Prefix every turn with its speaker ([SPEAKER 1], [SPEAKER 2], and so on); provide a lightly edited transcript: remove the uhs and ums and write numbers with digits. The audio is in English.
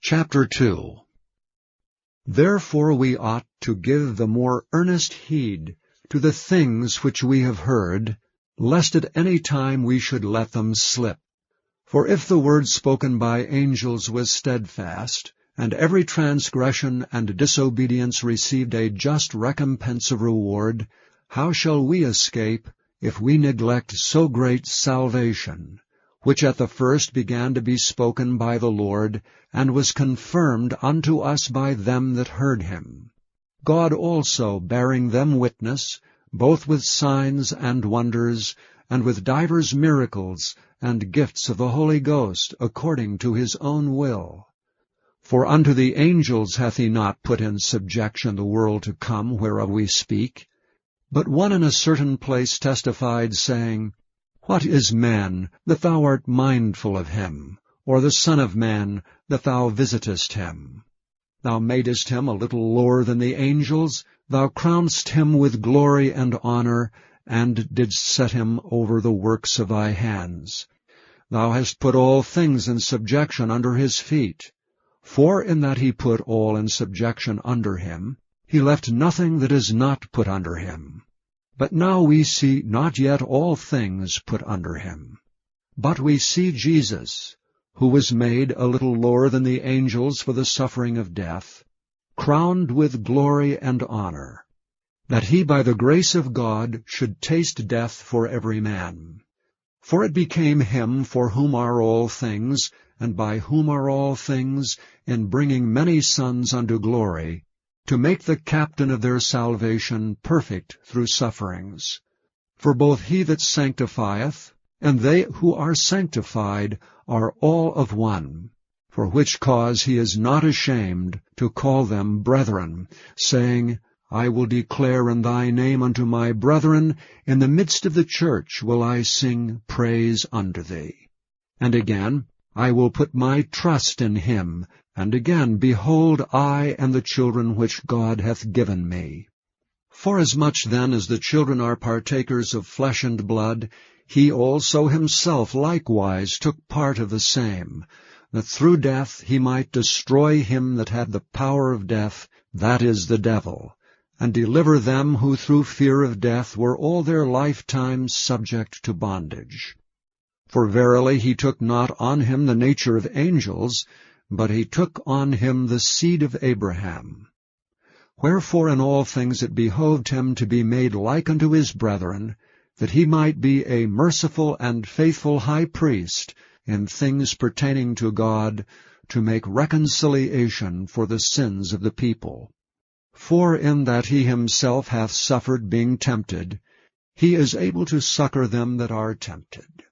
[SPEAKER 1] Chapter 2. Therefore we ought to give the more earnest heed to the things which we have heard, lest at any time we should let them slip. For if the word spoken by angels was steadfast, and every transgression and disobedience received a just recompense of reward, how shall we escape if we neglect so great salvation, which at the first began to be spoken by the Lord, and was confirmed unto us by them that heard him? God also bearing them witness, both with signs and wonders, and with divers miracles, and gifts of the Holy Ghost, according to his own will. For unto the angels hath he not put in subjection the world to come, whereof we speak. But one in a certain place testified, saying, What is man, that thou art mindful of him? Or the Son of man, that thou visitest him? Thou madest him a little lower than the angels, thou crownedst him with glory and honor, and didst set him over the works of thy hands. Thou hast put all things in subjection under his feet. For in that he put all in subjection under him, he left nothing that is not put under him. But now we see not yet all things put under him. But we see Jesus, who was made a little lower than the angels for the suffering of death, crowned with glory and honor, that he by the grace of God should taste death for every man. For it became him for whom are all things, and by whom are all things, in bringing many sons unto glory, to make the captain of their salvation perfect through sufferings. For both he that sanctifieth, and they who are sanctified, are all of one, for which cause he is not ashamed to call them brethren, saying, I will declare in thy name unto my brethren, in the midst of the church will I sing praise unto thee. And again, I will put my trust in him, and again, behold, I and the children which God hath given me. Forasmuch then as the children are partakers of flesh and blood, he also himself likewise took part of the same, that through death he might destroy him that had the power of death, that is, the devil, and deliver them who through fear of death were all their lifetime subject to bondage. For verily he took not on him the nature of angels, but he took on him the seed of Abraham. Wherefore in all things it behoved him to be made like unto his brethren, that he might be a merciful and faithful high priest in things pertaining to God, to make reconciliation for the sins of the people. For in that he himself hath suffered being tempted, he is able to succor them that are tempted.